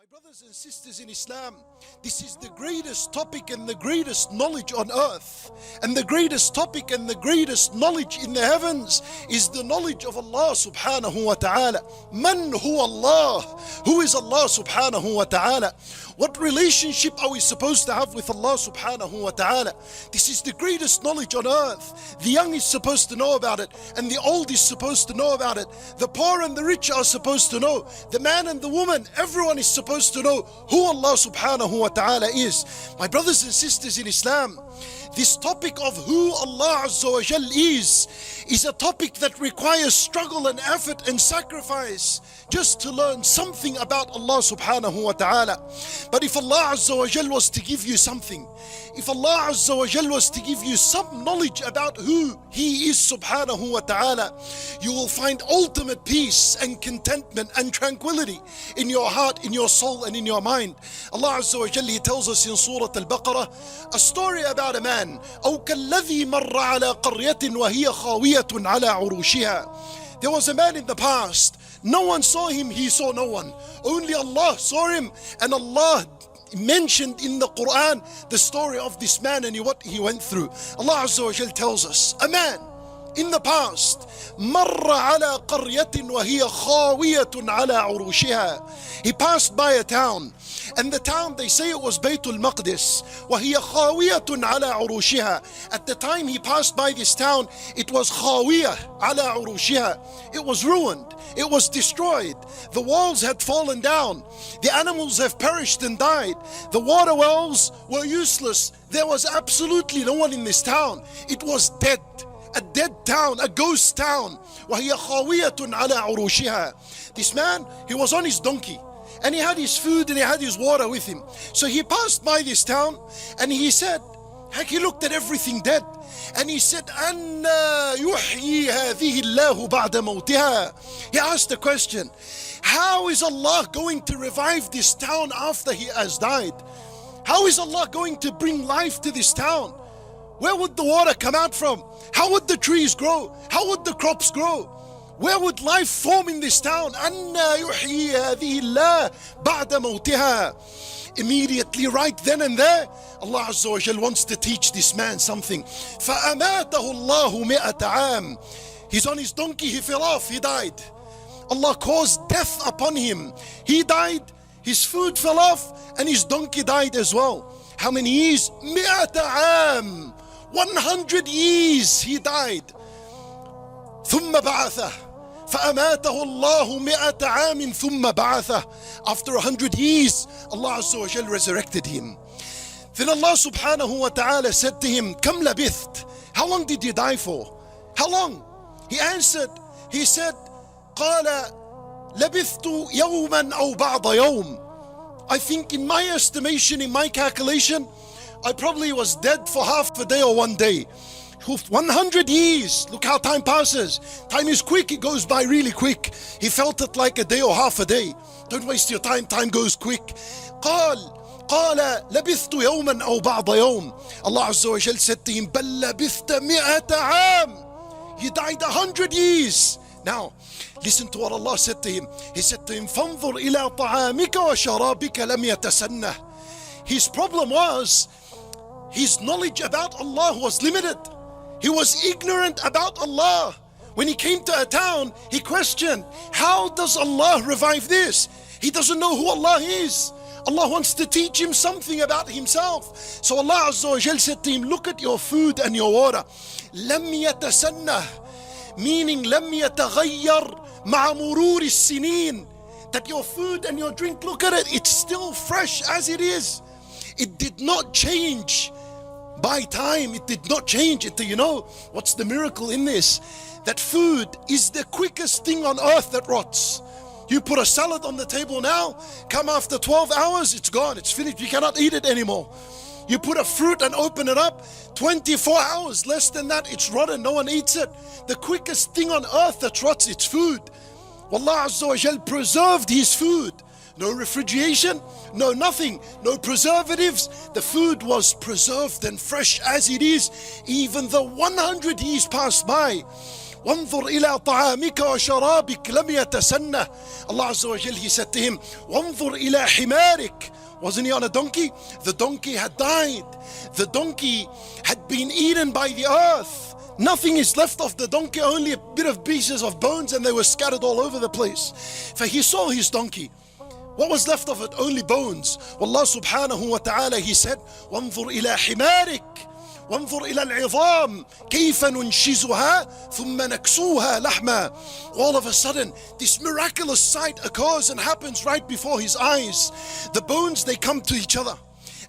Brothers and sisters in Islam, this is the greatest topic and the greatest knowledge on earth. And the greatest topic and the greatest knowledge in the heavens is the knowledge of Allah subhanahu wa ta'ala. Man huwa Allah? Who is Allah subhanahu wa ta'ala? What relationship are we supposed to have with Allah subhanahu wa ta'ala? This is the greatest knowledge on earth. The young is supposed to know about it, and the old is supposed to know about it. The poor and the rich are supposed to know. The man and the woman, everyone is supposed to know who Allah subhanahu wa ta'ala is. My brothers and sisters in Islam, this topic of who Allah Azza wa Jal is a topic that requires struggle and effort and sacrifice just to learn something about Allah subhanahu wa ta'ala. But if Allah Azza wa Jal was to give you something, if Allah Azza wa Jal was to give you some knowledge about who He is subhanahu wa ta'ala, you will find ultimate peace and contentment and tranquility in your heart, in your soul and in your mind. Allah Azza wa Jal, He tells us in Surah Al-Baqarah a story about a man. أو كالذي مر على قرية وهي خاوية على عروشها. There was a man in the past. No one saw him, he saw no one. Only Allah saw him, and Allah mentioned in the Quran the story of this man and what he went through. Allah Azza wa Jal tells us, a man in the past, مر على قرية وهي خاوية على عروشها. He passed by a town, and the town, they say it was Baytul Maqdis. وهي خاوية على عروشها. At the time he passed by this town, it was خاوية على عروشها. It was ruined. It was destroyed. The walls had fallen down. The animals have perished and died. The water wells were useless. There was absolutely no one in this town. It was dead. A dead town, a ghost town. وهي خاوية على عروشها. This man, he was on his donkey, and he had his food and he had his water with him. So he passed by this town, and he said, he looked at everything dead, and he said, أَنَّا يُحْيِي هَذِهِ اللَّهُ بَعْدَ مَوْتِهَا. He asked the question, how is Allah going to revive this town after he has died? How is Allah going to bring life to this town? Where would the water come out from? How would the trees grow? How would the crops grow? Where would life form in this town? أَنَّا يُحْيِي هَذِهِ اللَّهُ بَعْدَ مَوْتِهَا. Immediately, right then and there, Allah Azza wa Jal wants to teach this man something. فَأَمَاتَهُ اللَّهُ مِئَةَ عَامٍ. He's on his donkey, he fell off, he died. Allah caused death upon him. He died, his food fell off, and his donkey died as well. How many years? مِئَةَ عَامٍ. 100 years he died. ثم بعثه فأماته الله 100 عام ثم بعثه. After 100 years, Allah Azza wa Jal resurrected him. Then Allah subhanahu wa ta'ala said to him, كم لبثت? How long did you die for? How long? He answered, he said, قال لبثت يوما أو بعض يوم. I think in my estimation, in my calculation, I probably was dead for half a day or one day. 100 years. Look how time passes. Time is quick. It goes by really quick. He felt it like a day or half a day. Don't waste your time. Time goes quick. قال لبثت يوما أو بعض يوم. Allah Azza wa Jal said to him, بل لبثت 100 عام. He died 100 years. Now, listen to what Allah said to him. He said to him, فانظر إلى طعامك وشرابك لم يتسنه. His problem was, his knowledge about Allah was limited. He was ignorant about Allah. When he came to a town, he questioned, how does Allah revive this? He doesn't know who Allah is. Allah wants to teach him something about himself. So Allah Azza wa Jal said to him, look at your food and your water. لم يتسنه, meaning لم يتغير مع مرور السنين. That your food and your drink, look at it, it's still fresh as it is. It did not change by time. It did not change it. You know what's the miracle in this? That food is the quickest thing on earth that rots. You put a salad on the table now, come after 12 hours, it's gone, it's finished, you cannot eat it anymore. You put a fruit and open it up, 24 hours, less than that, it's rotten, no one eats it. The quickest thing on earth that rots, it's food. Allah Azza wa Jal preserved his food. No refrigeration, no nothing, no preservatives. The food was preserved and fresh as it is, even though 100 years passed by. وانظر إلى طعامك وشرابك لم يتسنه. Allah Azza wa Jal, He said to him, وانظر إلى حمارك. Wasn't he on a donkey? The donkey had died. The donkey had been eaten by the earth. Nothing is left of the donkey, only a bit of pieces of bones, and they were scattered all over the place. For he saw his donkey. What was left of it? Only bones. Allah subhanahu wa ta'ala, He said, وانظر إلى حمارك وانظر إلى العظام كيف ننشزها ثم نكسوها لحما. All of a sudden, this miraculous sight occurs and happens right before his eyes. The bones, they come to each other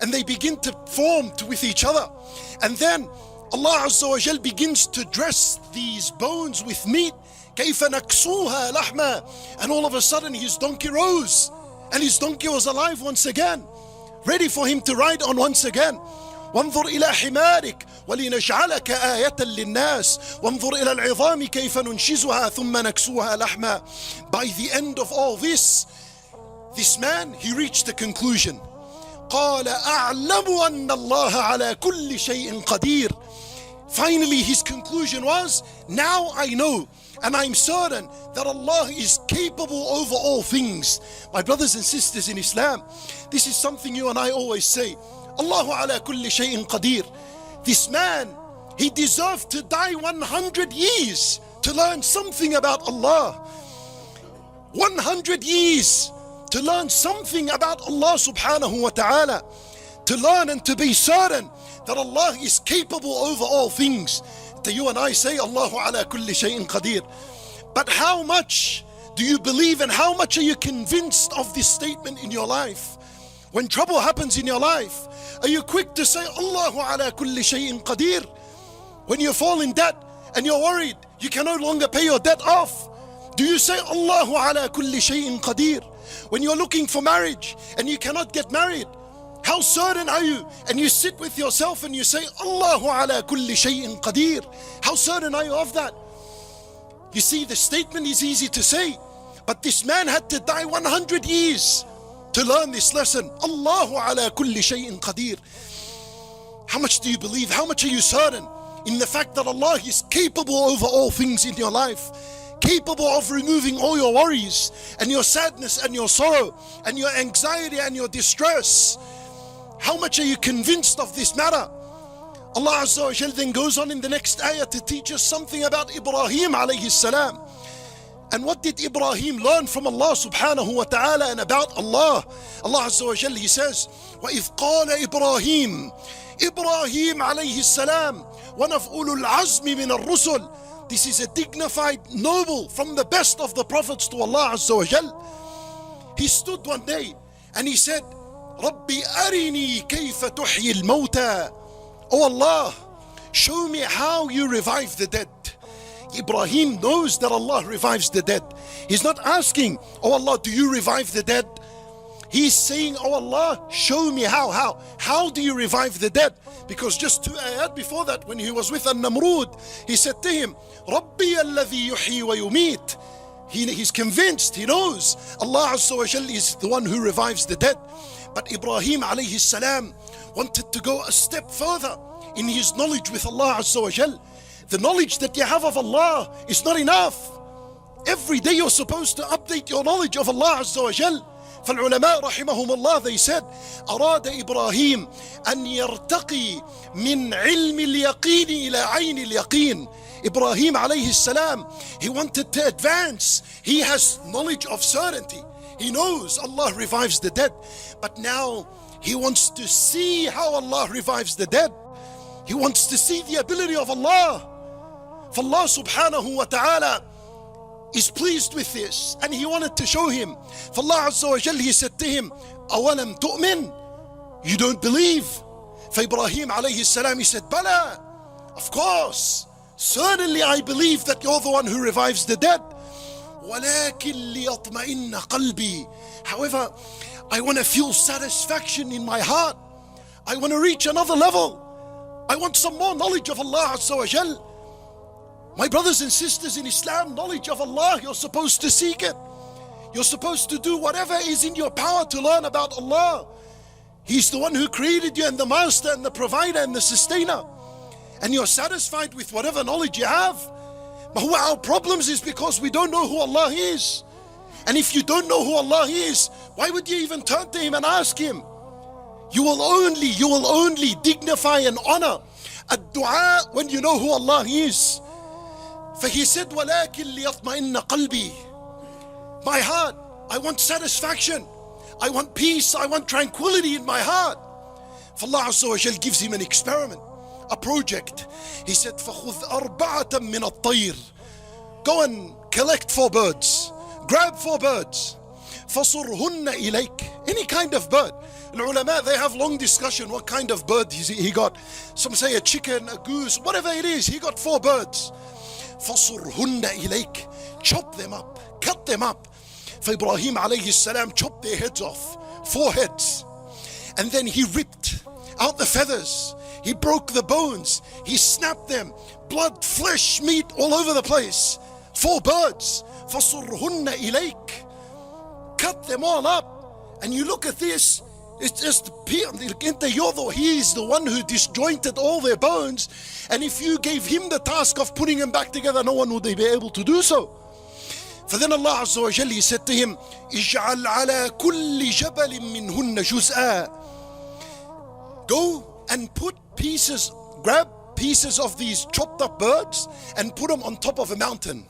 and they begin to form with each other. And then Allah Azza wa Jal begins to dress these bones with meat. كيف نكسوها لحما. And all of a sudden his donkey rose. And his donkey was alive once again, ready for him to ride on once again. وانظر إلى حمارك ولنجعلك آية للناس وانظر إلى العظام كيف ننشزها ثم نكسوها لحما. By the end of all this man, he reached the conclusion. قال أعلم أن الله على كل شيء قدير. Finally his conclusion was, now I know and I'm certain that Allah is capable over all things. My brothers and sisters in Islam, this is something you and I always say. Allahu ala kulli shay'in qadir. This man, he deserved to die 100 years to learn something about Allah. 100 years to learn something about Allah subhanahu wa ta'ala. To learn and to be certain that Allah is capable over all things. To you and I say, Allahu ala kulli shay'in qadir. But how much do you believe and how much are you convinced of this statement in your life? When trouble happens in your life, are you quick to say, Allahu ala kulli shay'in qadir? When you fall in debt and you're worried, you can no longer pay your debt off, do you say, Allahu ala kulli shay'in qadir? When you're looking for marriage and you cannot get married, how certain are you? And you sit with yourself and you say, Allahu ala kulli shay'in qadir. How certain are you of that? You see, the statement is easy to say, but this man had to die 100 years to learn this lesson. Allahu ala kulli shay'in qadir. How much do you believe? How much are you certain in the fact that Allah is capable over all things in your life? Capable of removing all your worries and your sadness and your sorrow and your anxiety and your distress. How much are you convinced of this matter? Allah Azza wa Jal then goes on in the next ayah to teach us something about Ibrahim alayhi salam. And what did Ibrahim learn from Allah subhanahu wa ta'ala and about Allah? Allah Azza wa Jal, He says, وَإِذْ قَالَ إِبْرَاهِيمُ Ibrahim alayhi salam, one of ulul azmi min al-rusul. This is a dignified noble from the best of the prophets to Allah Azza wa Jal. He stood one day and he said, رَبِّ أَرِنِي كَيْفَ تُحْيِي الْمَوْتَى. Oh Allah, show me how you revive the dead. Ibrahim knows that Allah revives the dead. He's not asking, oh Allah, do you revive the dead? He's saying, oh Allah, show me how. How do you revive the dead? Because just 2 ayat before that, when he was with An-Namrud, he said to him, رَبِّيَ الَّذِي يُحْيِي وَيُمِيتُ. He's convinced, he knows Allah Azza wa Jal is the one who revives the dead. But Ibrahim alayhi salam wanted to go a step further in his knowledge with Allah Azza wa Jal. The knowledge that you have of Allah is not enough. Every day you're supposed to update your knowledge of Allah Azza wa Jal. فالعلماء رحمهم الله, they said, أراد إبراهيم أن يرتقي من علم اليقين إلى عين اليقين. Ibrahim alayhi salam, he wanted to advance. He has knowledge of certainty. He knows Allah revives the dead. But now he wants to see how Allah revives the dead. He wants to see the ability of Allah. For Allah subhanahu wa ta'ala is pleased with this, and he wanted to show him. For Allah Azza wa Jal, He said to him, أَوَلَمْ تُؤْمِنْ. You don't believe? For Ibrahim alayhi salam, he said, Bala, of course, certainly I believe that you're the one who revives the dead. وَلَكِنْ لِيَطْمَئِنَّ قَلْبِي. However, I want to feel satisfaction in my heart. I want to reach another level. I want some more knowledge of Allah Azza wa Jal. My brothers and sisters in Islam, knowledge of Allah, you're supposed to seek it. You're supposed to do whatever is in your power to learn about Allah. He's the one who created you and the master and the provider and the sustainer. And you're satisfied with whatever knowledge you have. But our problems is because we don't know who Allah is. And if you don't know who Allah is, why would you even turn to Him and ask Him? You will only dignify and honor a dua when you know who Allah is. For He said, وَلَكِنْ لِيَطْمَئِنَّ قَلْبِي. My heart, I want satisfaction. I want peace. I want tranquility in my heart. For Allah Azza wa Jal gives him an experiment, a project. He said, فَخُذْ أَرْبَعَةً مِّنَ الطَّيْرِ. Go and collect 4 birds. Grab 4 birds. فَصُرْهُنَّ إِلَيْكَ. Any kind of bird. The ulama, they have long discussion what kind of bird he got. Some say a chicken, a goose, whatever it is. He got 4 birds. فَصُرْهُنَّ إِلَيْكَ. Chop them up. Cut them up. For Ibrahim alayhi salam chopped their heads off. 4 heads. And then he ripped out the feathers. He broke the bones. He snapped them. Blood, flesh, meat all over the place. 4 birds. فَصُرْهُنَّ إِلَيْكَ. Cut them all up. And you look at this, it's just, he is the one who disjointed all their bones. And if you gave him the task of putting them back together, no one would be able to do so. For then Allah Azza wa Jalla, He said to him, اجعل على كل جبل منهن جزءا. Go and put pieces, grab pieces of these chopped up birds and put them on top of a mountain.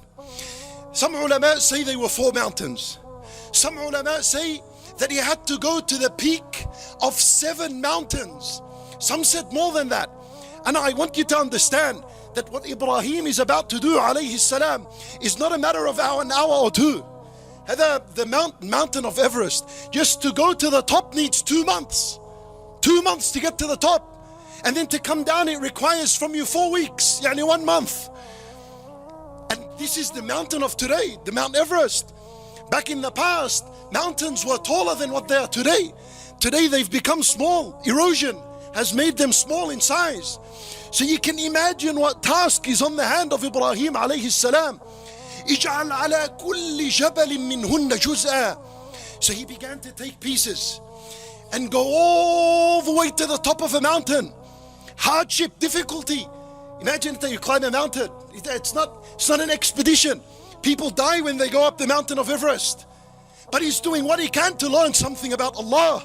Some ulama say they were 4 mountains. Some ulama say that he had to go to the peak of 7 mountains. Some said more than that. And I want you to understand that what Ibrahim is about to do, alayhi salam, is not a matter of an hour or 2. The mountain of Everest, just to go to the top needs 2 months. 2 months to get to the top. And then to come down, it requires from you 4 weeks, yani 1 month. And this is the mountain of today, the Mount Everest. Back in the past, mountains were taller than what they are today. Today they've become small. Erosion has made them small in size. So you can imagine what task is on the hand of Ibrahim alayhi salam. اجعل على كل جبل منهن جزءا. So he began to take pieces and go all the way to the top of a mountain. Hardship, difficulty. Imagine that you climb a mountain. It's not an expedition. People die when they go up the mountain of Everest. But he's doing what he can to learn something about Allah.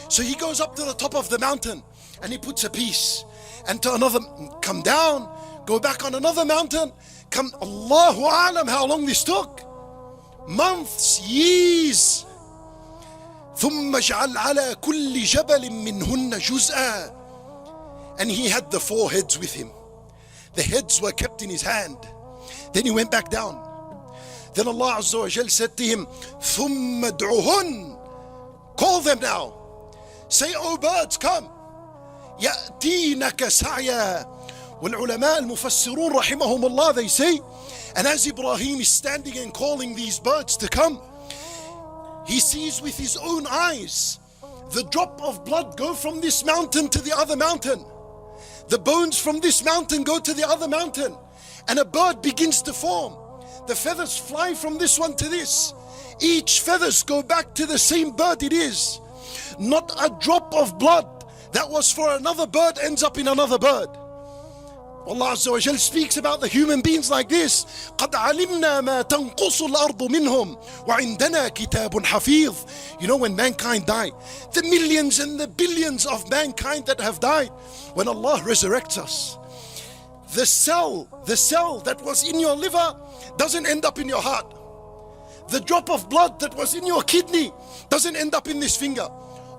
So he goes up to the top of the mountain and he puts a piece. And to another, come down, go back on another mountain, come, Allahu A'lam how long this took. Months, years. ثم اجعل على كل جبل منهن جزءا. And he had the 4 heads with him. The heads were kept in his hand. Then he went back down. Then Allah Azza wa Jal said to him, ثم ادعهن. Call them now. Say, oh birds, come. يأتينك سعيا. والعلماء المفسرون رحمهم Allah, they say, and as Ibrahim is standing and calling these birds to come, he sees with his own eyes the drop of blood go from this mountain to the other mountain. The bones from this mountain go to the other mountain. And a bird begins to form. The feathers fly from this one to this. Each feathers go back to the same bird it is. Not a drop of blood that was for another bird ends up in another bird. Allah Azza wa Jal speaks about the human beings like this. قَدْ عَلِمْنَا مَا تَنْقُصُ الْأَرْضُ مِنْهُمْ وَعِنْدَنَا كِتَابٌ حَفِيظٌ. You know, when mankind died, the millions and the billions of mankind that have died, when Allah resurrects us, the cell that was in your liver doesn't end up in your heart. The drop of blood that was in your kidney doesn't end up in this finger.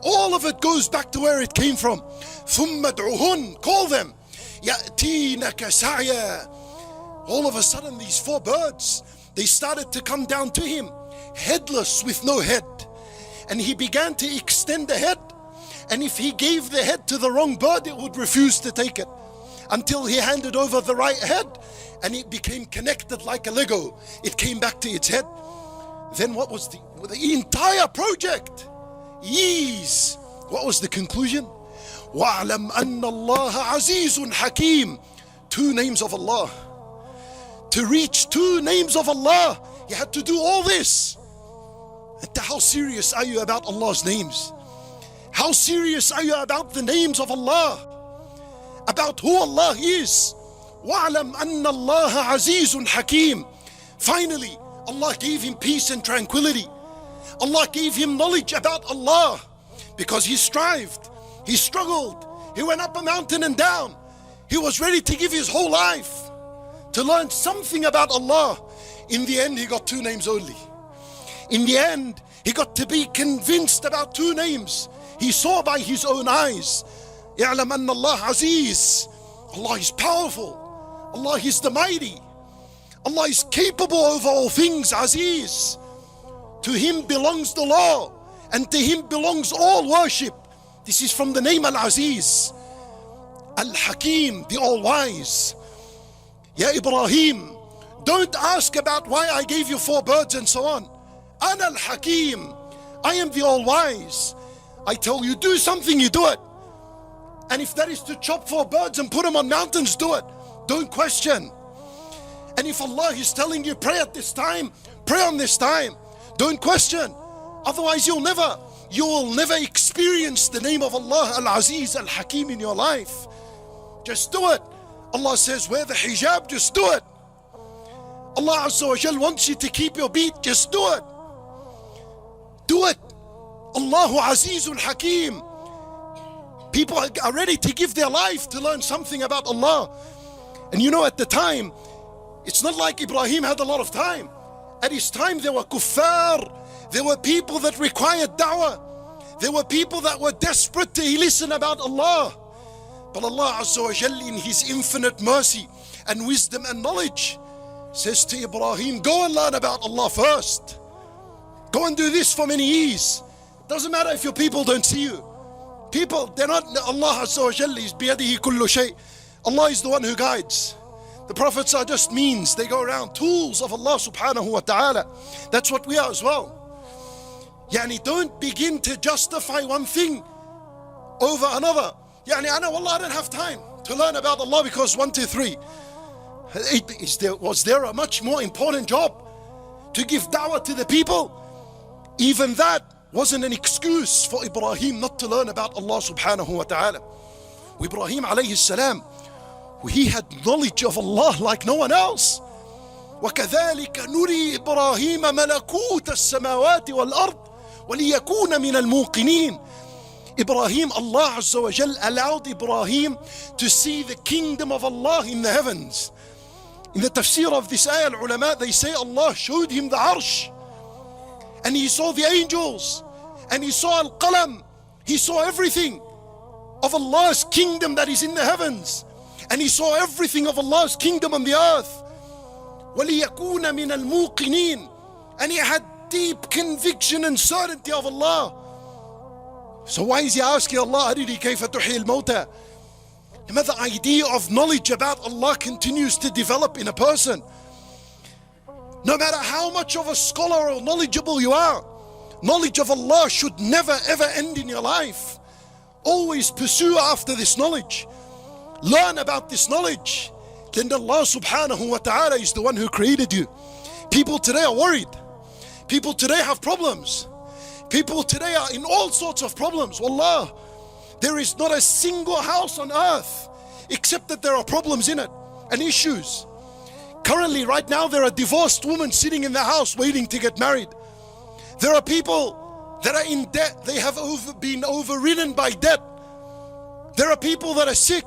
All of it goes back to where it came from. ثُمَّ ادْعُهُنْ. Call them. يَأْتِينَكَ سَعْيًا. All of a sudden these 4 birds, they started to come down to him, headless with no head. And he began to extend the head. And if he gave the head to the wrong bird, it would refuse to take it. Until he handed over the right head and it became connected like a Lego. It came back to its head. Then what was the entire project? Years. What was the conclusion? وَاعْلَمْ أَنَّ اللَّهَ عَزِيزٌ حَكِيمٌ. 2 names of Allah. To reach 2 names of Allah, you had to do all this. And how serious are you about Allah's names? How serious are you about the names of Allah? About who Allah is? وَاعْلَمْ أَنَّ اللَّهَ عَزِيزٌ حَكِيمٌ. Finally, Allah gave him peace and tranquility. Allah gave him knowledge about Allah because he strived, he struggled, he went up a mountain and down. He was ready to give his whole life to learn something about Allah. In the end, he got 2 names only. In the end, he got to be convinced about 2 names. He saw by his own eyes. يَعْلَمْ أَنَّ اللَّهَ عَزِيزٌ. Allah is powerful. Allah is the mighty. Allah is capable over all things, Aziz. To him belongs the law, and to him belongs all worship. This is from the name Al-Aziz. Al-Hakim, the all-wise. Ya Ibrahim, don't ask about why I gave you 4 birds and so on. Ana Al-Hakim, I am the all-wise. I tell you, do something, you do it. And if that is to chop 4 birds and put them on mountains, do it. Don't question. And if Allah is telling you, pray at this time, pray on this time. Don't question. Otherwise you will never experience the name of Allah Al-Aziz Al-Hakim in your life. Just do it. Allah says, wear the hijab, just do it. Allah Azza wa Jal wants you to keep your beat, just do it. Do it. Allahu Azizul Hakim. People are ready to give their life to learn something about Allah. And you know, at the time, it's not like Ibrahim had a lot of time. At his time there were kuffar, there were people that required da'wah, there were people that were desperate to listen about Allah. But Allah Azza wa Jal, in his infinite mercy and wisdom and knowledge, says to Ibrahim, go and learn about Allah first. Go and do this for many years. Doesn't matter if your people don't see you. People, they're not, Allah Azza wa Jal is biyadihi kullu shay. Allah is the one who guides. The prophets are just means. They go around, tools of Allah subhanahu wa ta'ala. That's what we are as well. Yani, don't begin to justify one thing over another. Yani, I don't have time to learn about Allah because 1, 2, 3. Was there a much more important job to give da'wah to the people? Even that wasn't an excuse for Ibrahim not to learn about Allah subhanahu wa ta'ala. Ibrahim alayhi salam, he had knowledge of Allah like no one else. وَكَذَلِكَ نُرِي إِبْرَاهِيمَ مَلَكُوتَ السَّمَاوَاتِ وَالْأَرْضِ وَلِيَكُونَ مِنَ الْمُوقِنِينَ. Ibrahim, Allah Azza wa Jal allowed Ibrahim to see the kingdom of Allah in the heavens. In the tafsir of this ayah, ulama, they say Allah showed him the arsh, and he saw the angels, and he saw al-qalam, he saw everything of Allah's kingdom that is in the heavens, and he saw everything of Allah's kingdom on the earth. وَلِيَكُونَ مِنَ الْمُوقِنِينَ. And he had deep conviction and certainty of Allah. So why is he asking Allah, أَرِنِي كَيْفَ تُحْيِي الْمَوْتَى? The idea of knowledge about Allah continues to develop in a person. No matter how much of a scholar or knowledgeable you are, knowledge of Allah should never ever end in your life. Always pursue after this knowledge. Learn about this knowledge. Then Allah subhanahu wa ta'ala is the one who created you. People today are worried. People today have problems. People today are in all sorts of problems. Wallah, there is not a single house on earth except that there are problems in it and issues. Currently, right now, there are divorced women sitting in the house waiting to get married. There are people that are in debt. They have been overridden by debt. There are people that are sick.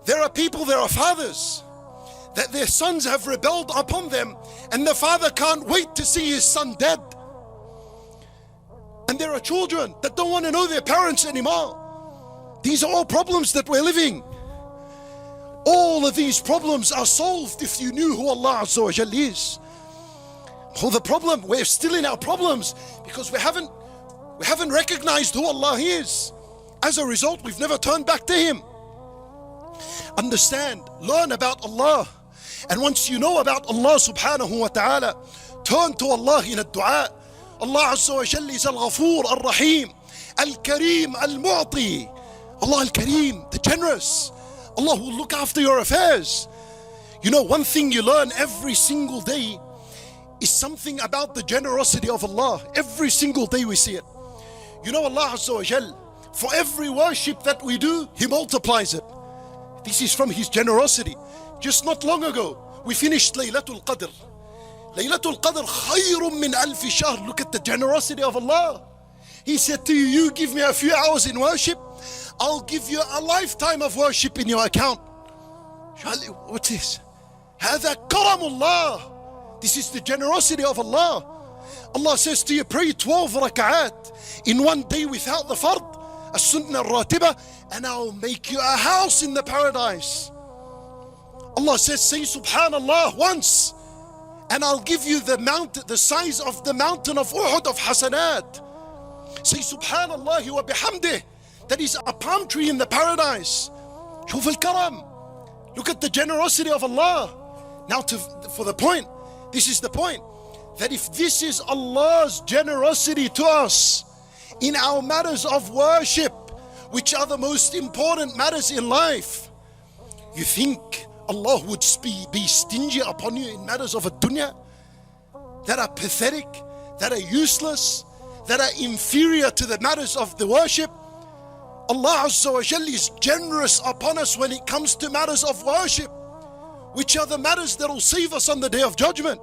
There are people, there are fathers that their sons have rebelled upon them, and the father can't wait to see his son dead. And there are children that don't want to know their parents anymore. These are all problems that we're living. All of these problems are solved if you knew who Allah Azza wa Jal is. Oh, the problem, we're still in our problems because we haven't recognized who Allah is. As a result, we've never turned back to Him. Understand, learn about Allah. And once you know about Allah subhanahu wa ta'ala, turn to Allah in a dua. Allah Azza wa Jal is Al-Ghafoor, Al-Rahim, Al-Kareem, Al-Mu'ti. Allah Al-Kareem, the generous. Allah will look after your affairs. You know, one thing you learn every single day is something about the generosity of Allah. Every single day we see it. You know, Allah Azza wa Jal, for every worship that we do, He multiplies it. This is from His generosity. Just not long ago, we finished Laylatul Qadr. Laylatul Qadr khayrun min alfi shahr. Look at the generosity of Allah. He said to you, you give me a few hours in worship, I'll give you a lifetime of worship in your account. What's this? هذا كرم الله. This is the generosity of Allah. Allah says to you, pray 12 rak'at in one day without the fard, as-sunnah al-ratiba, and I'll make you a house in the paradise. Allah says, say subhanallah once, and I'll give you the mountain, the size of the mountain of Uhud of hasanat. Say subhanallah wa bihamdih. That is a palm tree in the paradise. Shuf al-karam. Look at the generosity of Allah. Now for the point, this is the point, that if this is Allah's generosity to us in our matters of worship, which are the most important matters in life, you think Allah would be stingy upon you in matters of a dunya that are pathetic, that are useless, that are inferior to the matters of the worship? Allah Azza wa Jalla is generous upon us when it comes to matters of worship, which are the matters that will save us on the Day of Judgment.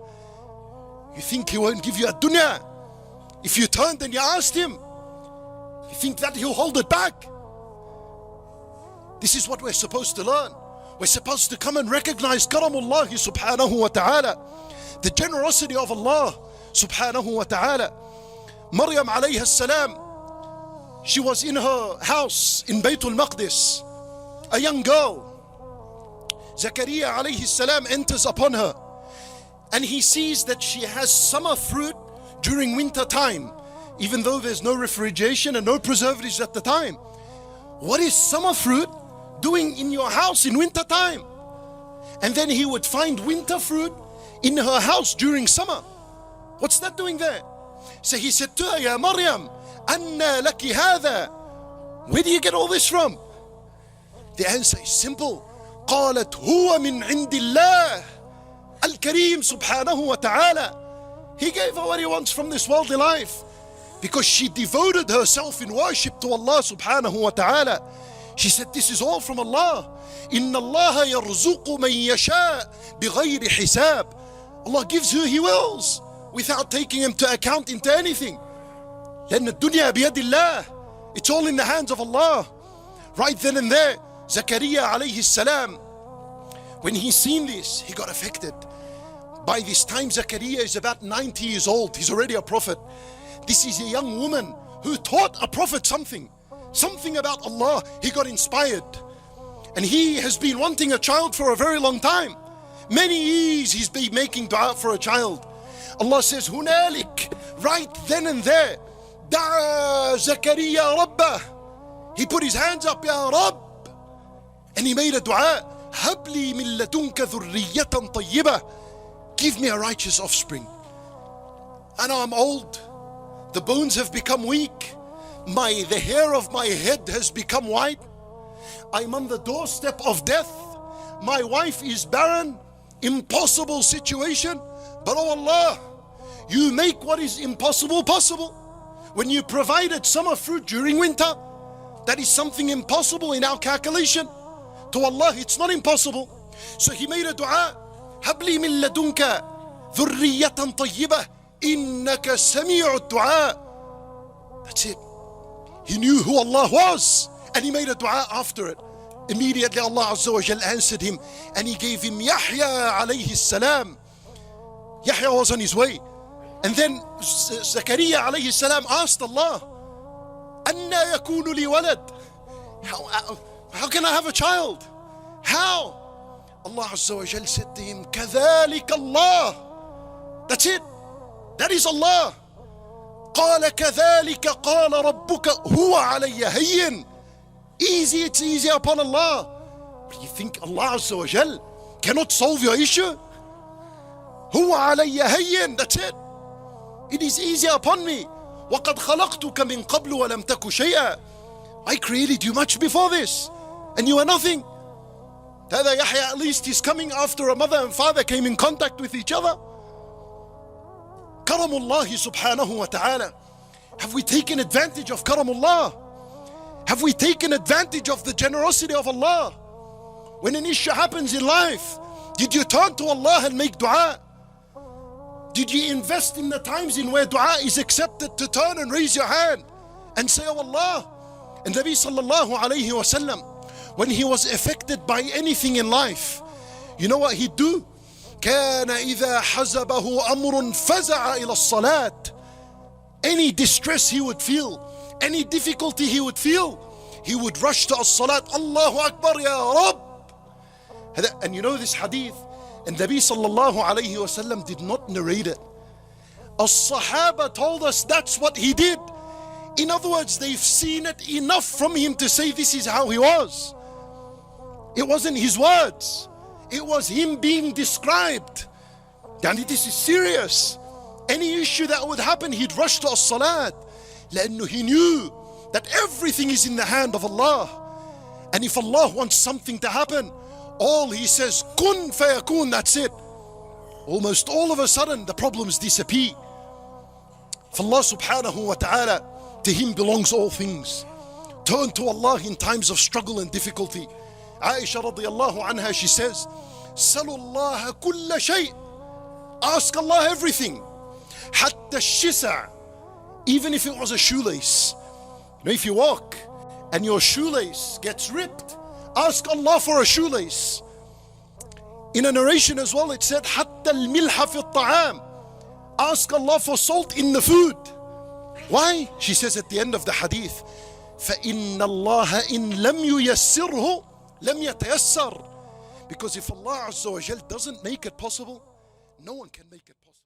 You think He won't give you a dunya? If you turned and you asked Him, you think that He'll hold it back? This is what we're supposed to learn. We're supposed to come and recognize Karamullahi subhanahu wa ta'ala, the generosity of Allah subhanahu wa ta'ala. Maryam alayha salam, she was in her house in Baytul Maqdis, a young girl. Zakaria alayhi salam enters upon her, and he sees that she has summer fruit during winter time, even though there's no refrigeration and no preservatives at the time. What is summer fruit doing in your house in winter time? And then he would find winter fruit in her house during summer. What's that doing there? So he said to her, Ya Maryam, anna laki hadha. Where do you get all this from? The answer is simple. قالت هو من عند الله الكريم سبحانه وتعالى. He gave her what he wants from this worldly life, because she devoted herself in worship to Allah subhanahu wa ta'ala. She said, this is all from Allah. إن الله يرزق من يشاء بغير حساب. Allah gives who He wills without taking him to account into anything. لأن الدنيا بيد الله. It's all in the hands of Allah. Right then and there, Zakaria alayhi salam, when he seen this, he got affected. By this time, Zakaria is about 90 years old. He's already a prophet. This is a young woman who taught a prophet something about Allah. He got inspired. And he has been wanting a child for a very long time. Many years he's been making dua for a child. Allah says, Hunalik, right then and there, Da'a Zakaria Rabbah. He put his hands up, Ya Rabb, and he made a dua. Habli min ladunka dhurriyatan tayyibah. Give me a righteous offspring. I know I'm old. The bones have become weak. The hair of my head has become white. I'm on the doorstep of death. My wife is barren. Impossible situation. But oh Allah, you make what is impossible possible. When you provided summer fruit during winter, that is something impossible in our calculation. To Allah, it's not impossible. So he made a dua. Habli min ladunka dhurriyatan tayyibah innaka sami'u du'a. That's it. He knew who Allah was, and he made a dua after it. Immediately Allah Azza wa Jal answered him, and he gave him Yahya alayhi salam. Yahya was on his way. And then Zakaria alayhi salam asked Allah, Anna yakunu li walad. How can I have a child? How? Allah Azza wa Jal said to him, Kadhalik Allah. That's it. That is Allah. قال كذلك قال ربك هو علي هين. Easy, it's easy upon Allah. But you think Allah Azza wa Jal cannot solve your issue? هو علي هين. That's it. It is easy upon me. وقد خلقتك من قبل ولم تك شيئا. I created you much before this, and you are nothing. هذا Yahya, at least he's coming after a mother and father came in contact with each other. Karamullahi subhanahu wa ta'ala. Have we taken advantage of Karamullah? Have we taken advantage of the generosity of Allah? When an issue happens in life, did you turn to Allah and make dua? Did you invest in the times in where dua is accepted to turn and raise your hand and say, oh Allah? And Nabi sallallahu alayhi wa sallam, when he was affected by anything in life, you know what he'd do? كان إذا حزبه أمر فزع إلى الصلاة. Any distress he would feel, any difficulty he would feel, he would rush to as-salat. Allahu Akbar ya Rabb. And you know this hadith, and Nabi sallallahu alayhi wa sallam did not narrate it. As-Sahaba told us that's what he did. In other words, they've seen it enough from him to say this is how he was. It wasn't his words. It was him being described. And this is serious. Any issue that would happen, he'd rush to as-salat. لأنه he knew that everything is in the hand of Allah. And if Allah wants something to happen, all he says, kun fayakun, that's it. Almost all of a sudden, the problems disappear. For Allah subhanahu wa ta'ala, to him belongs all things. Turn to Allah in times of struggle and difficulty. Aisha radiallahu anha, she says, Salu Allah kulla shay. Ask Allah everything. Hatta shisa. Even if it was a shoelace. You know, if you walk and your shoelace gets ripped, ask Allah for a shoelace. In a narration as well, it said, Hatta al-milha fi al-ta'am. Ask Allah for salt in the food. Why? She says at the end of the hadith, فَإِنَّ اللَّهَ إِن لَمْ يُيَسِّرْهُ لَمْ يَتَيَسَّرْ. Because if Allah Azza wa Jal doesn't make it possible, no one can make it possible.